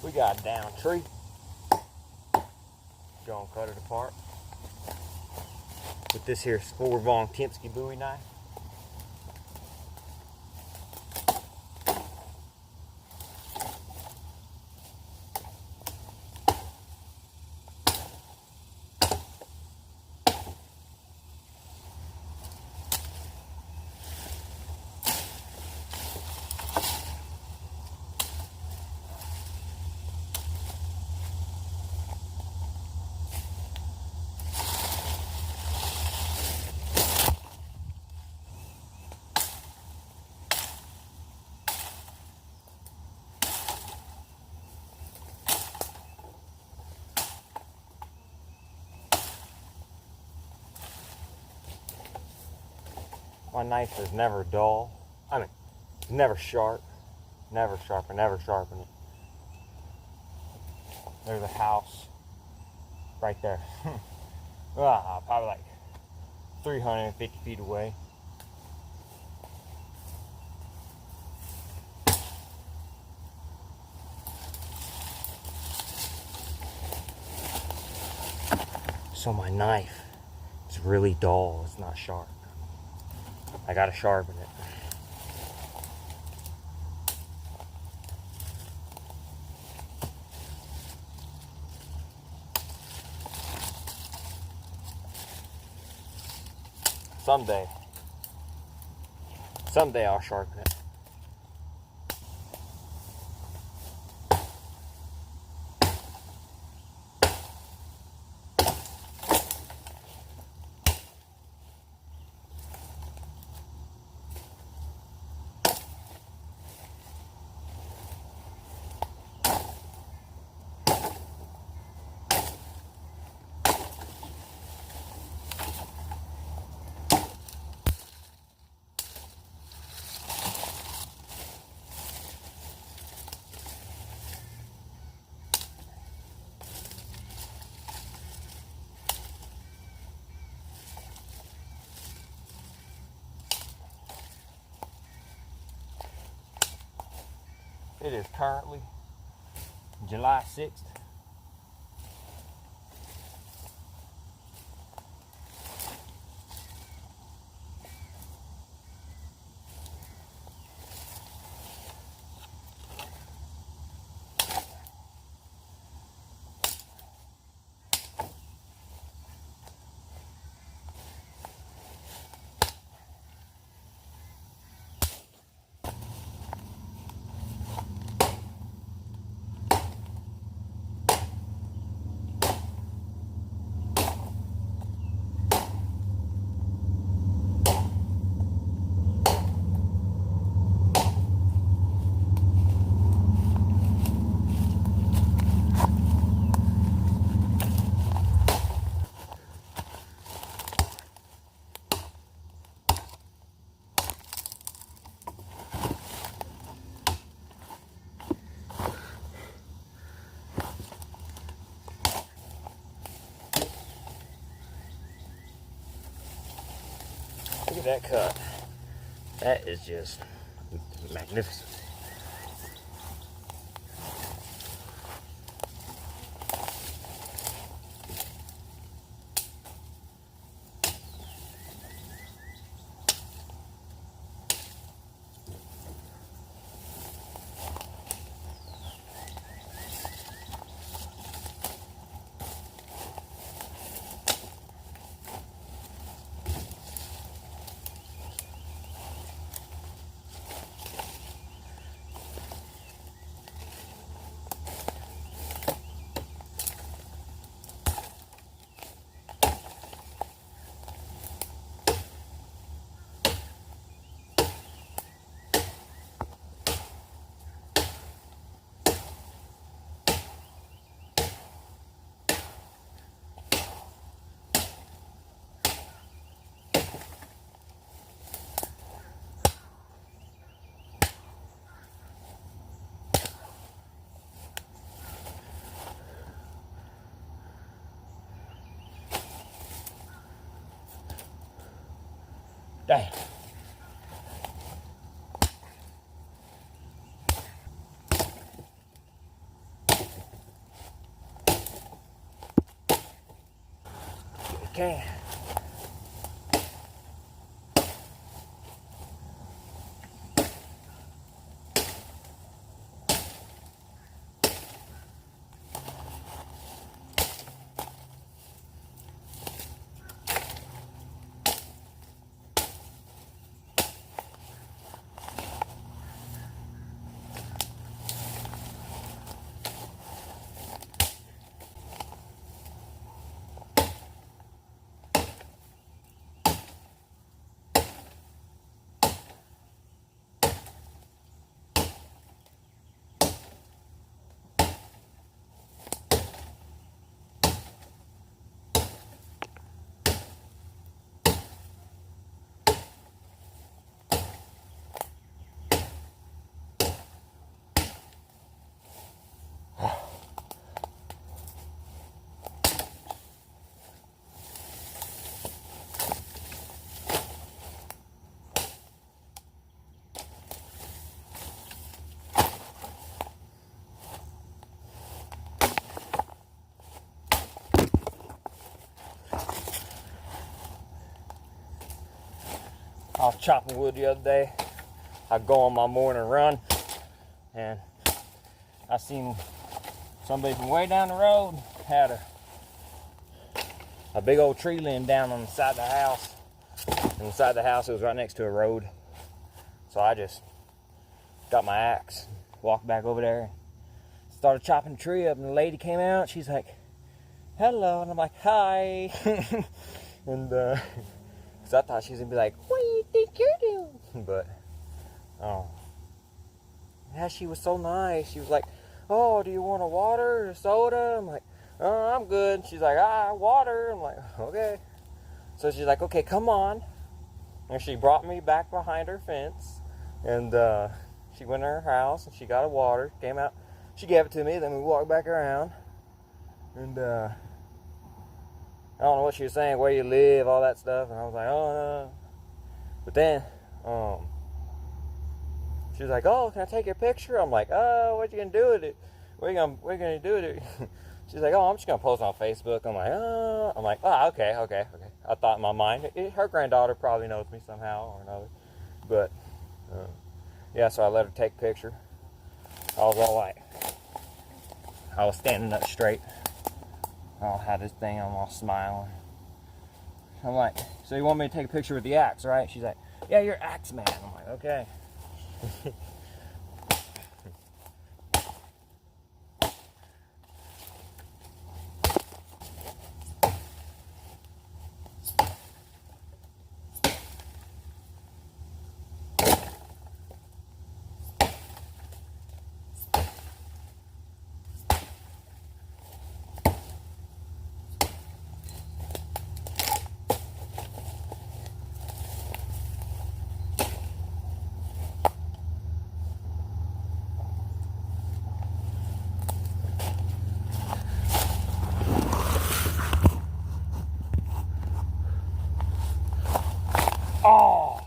We got a down tree. Go and cut it apart with this here Von Tempsky Bowie knife. My knife is never dull. I mean, it's never sharp. Never sharpen it. There's a house right there. Probably like 350 feet away. So my knife is really dull. It's not sharp. I gotta sharpen it. Someday I'll sharpen it. It is currently July 6th. Look at that cut. That is just magnificent. Dang. can. I was chopping wood the other day. I go on my morning run, and I seen somebody from way down the road had a big old tree limb down on the side of the house. And the side of the house, it was right next to a road. So I just got my axe, walked back over there, started chopping the tree up, and the lady came out. She's like, "Hello," and I'm like, "Hi," and because I thought she was gonna be like, "What do you think you're doing?" But yeah, she was so nice. She was like, "Oh, do you want a water or a soda?" I'm like, "Oh, I'm good." She's like, "Water." I'm like, "Okay." So she's like, "Okay, come on." And she brought me back behind her fence, and she went to her house and she got a water, came out, she gave it to me, then we walked back around, and I don't know what she was saying, where you live, all that stuff, and I was like, "Oh, no." But then she was like, "Oh, can I take your picture?" I'm like, "Oh, what you gonna do with it? What you gonna do with it?" She's like, "Oh, I'm just gonna post it on Facebook." I'm like, "Oh," okay. I thought in my mind, her granddaughter probably knows me somehow or another. But yeah, so I let her take a picture. I was all like, I was standing up straight. I had this thing, I'm all smiling. I'm like, "So you want me to take a picture with the axe, right?" She's like, "Yeah, you're axe man." I'm like, "Okay." Oh!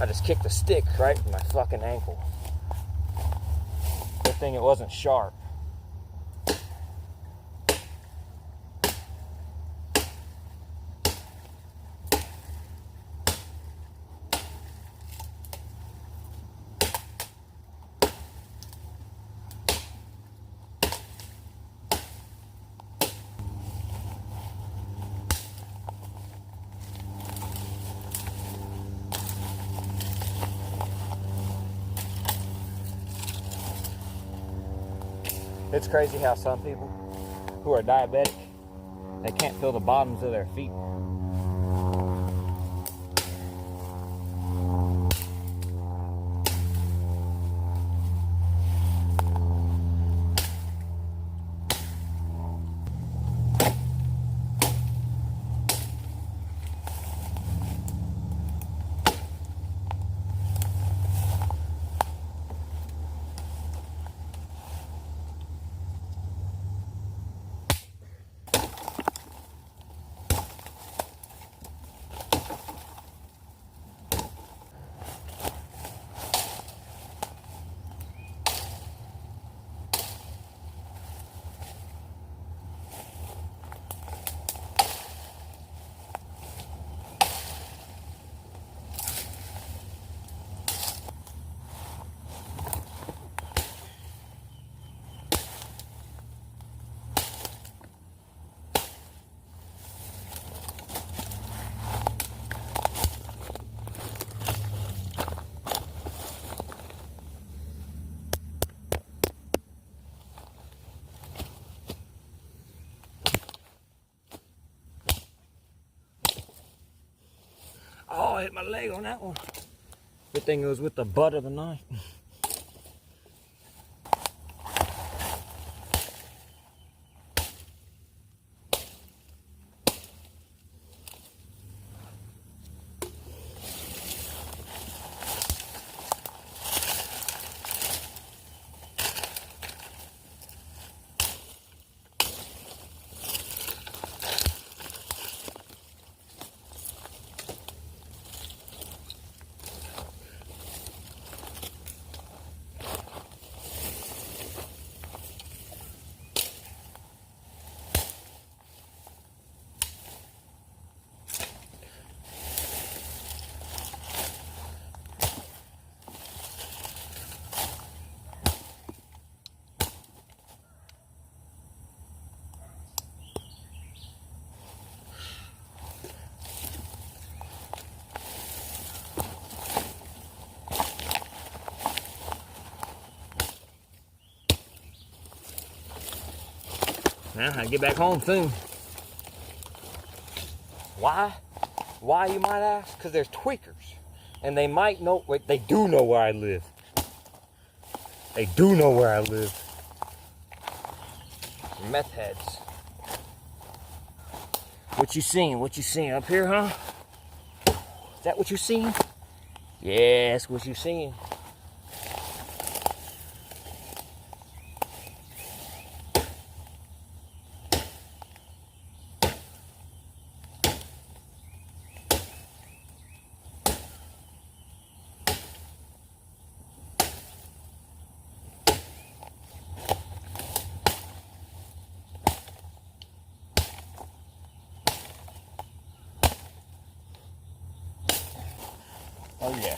I just kicked a stick right in my fucking ankle. Good thing it wasn't sharp. It's crazy how some people who are diabetic, they can't feel the bottoms of their feet. I hit my leg on that one. Good thing it was with the butt of the knife. Now I get back home soon. Why? Why, you might ask? Because there's tweakers. And they might know, wait, they do know where I live. They do know where I live. Meth heads. What you seeing? What you seeing up here, huh? Is that what you seeing? Yes, what you seeing. Oh yeah.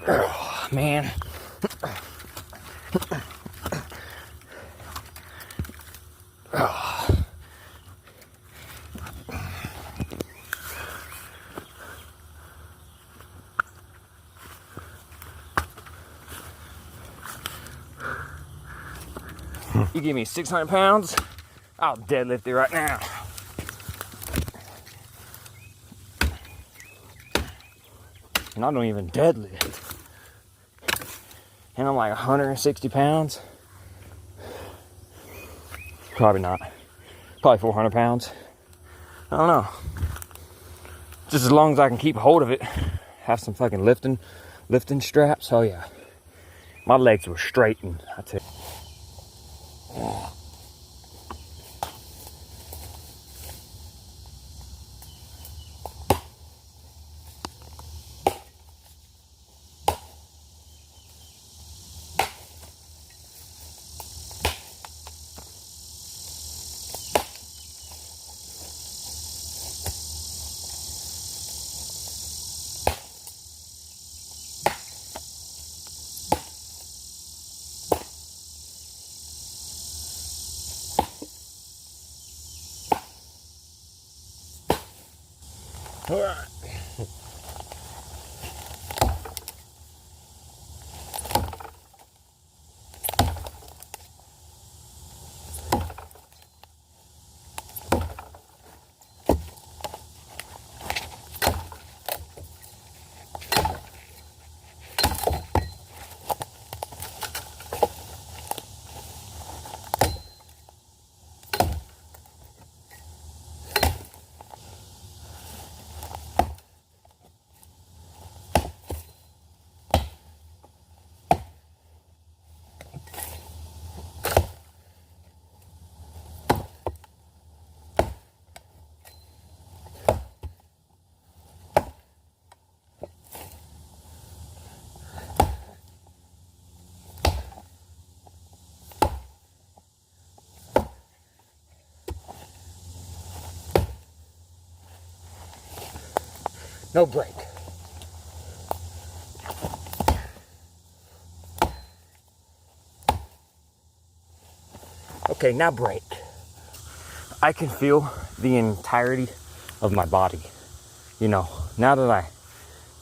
Oh, man. Oh. You give me 600 pounds, I'll deadlift it right now. And I don't even deadlift. And I'm like 160 pounds. Probably not. Probably 400 pounds. I don't know. Just as long as I can keep hold of it. Have some fucking lifting straps. Oh yeah. My legs were straightened, I tell you. All right. No break. Okay, now break. I can feel the entirety of my body. You know, now that I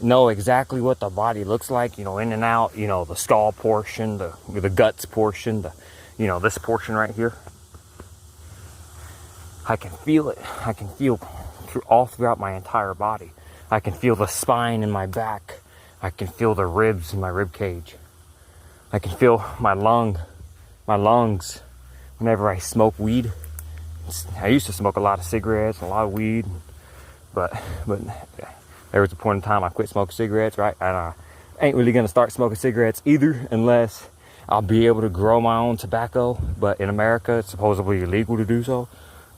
know exactly what the body looks like, you know, in and out, you know, the skull portion, the guts portion, you know, this portion right here. I can feel it. I can feel all throughout my entire body. I can feel the spine in my back. I can feel the ribs in my rib cage. I can feel my lungs whenever I smoke weed. I used to smoke a lot of cigarettes and a lot of weed, but there was a point in time I quit smoking cigarettes, right? And I ain't really gonna start smoking cigarettes either unless I'll be able to grow my own tobacco. But in America, it's supposedly illegal to do so.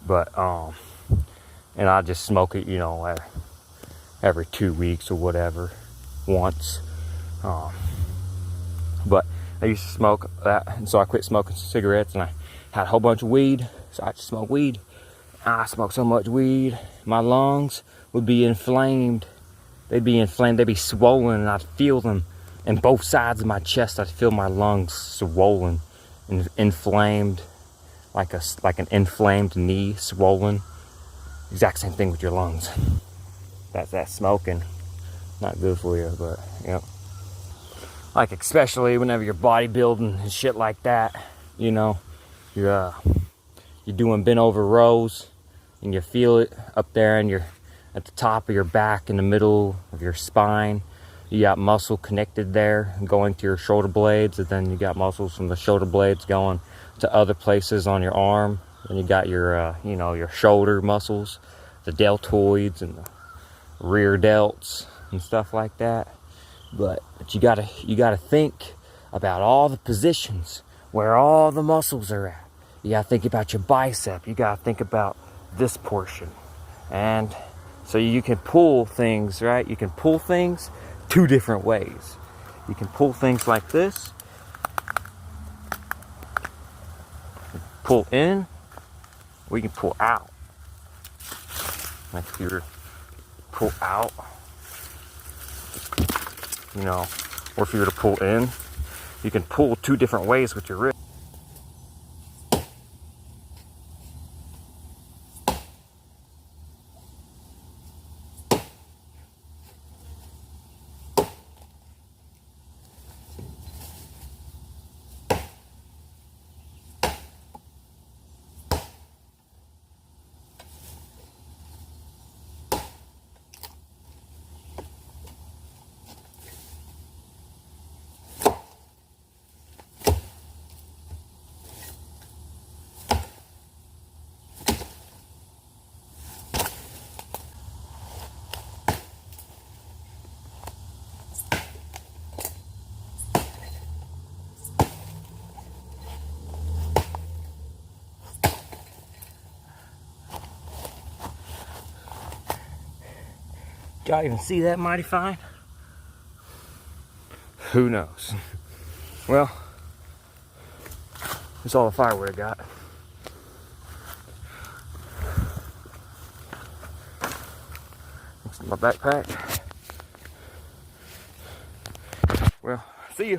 But and I just smoke it, you know, every 2 weeks or whatever, once. But I used to smoke that, and so I quit smoking cigarettes, and I had a whole bunch of weed. So I just smoked weed. I smoked so much weed, my lungs would be inflamed. They'd be inflamed, they'd be swollen, and I'd feel them in both sides of my chest. I'd feel my lungs swollen and inflamed, like an inflamed knee swollen. Exact same thing with your lungs. That's smoking. Not good for you, but you know. Like especially whenever you're bodybuilding and shit like that, you know, you're doing bent over rows, and you feel it up there, and you're at the top of your back, in the middle of your spine. You got muscle connected there, going to your shoulder blades, and then you got muscles from the shoulder blades going to other places on your arm. And you got your, you know, your shoulder muscles, the deltoids and the rear delts and stuff like that. But you gotta think about all the positions where all the muscles are at. You gotta think about your bicep. You gotta think about this portion. And so you can pull things, right? You can pull things 2 different ways. You can pull things like this. Pull in, or you can pull out. Like if you were to pull out, you know, or if you were to pull in, you can pull 2 different ways with your wrist. Did y'all even see that mighty fine? Who knows? Well, that's all the firewood I got. Next to my backpack. Well, see you.